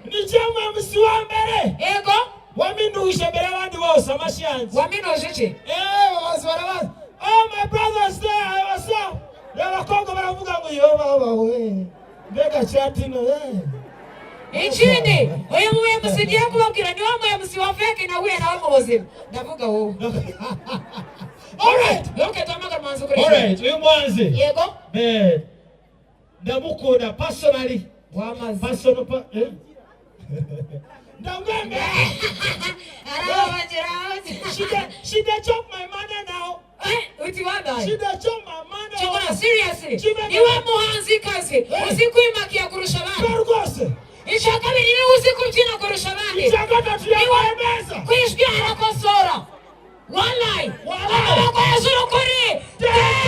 Nijamwe msiwa mbere. Ego. Waminusha mbere abandi bose amashanzi. Waminusha iki? Wazwara. Oh my brothers there, what's up? Yabakongo baravuga ngo yo baba we. Mbega chatino Ikindi, oya muwe musigiye kubabwira ni wa musi wa fake na huye na wa muzima. Ndavuga wowe. Alright. Okay, tamaga manzo kuri. Alright, uyu mwanze. Yego. Ndamukunda personally. Wamaze. Personal Ndamwembe. She dey chop my money now. Uti wada. She dey chop my money. Chokora seriously. Ni wa muhanzi kazi. Usikwimakia kurusha abandi. Rwose. Ishakabiri ni usikubyina kurusha abandi. Ishakatatu yabeza. Kwishwi arakosora. Wallahi. Wallahi. Kwa yazuru kuri. Teta.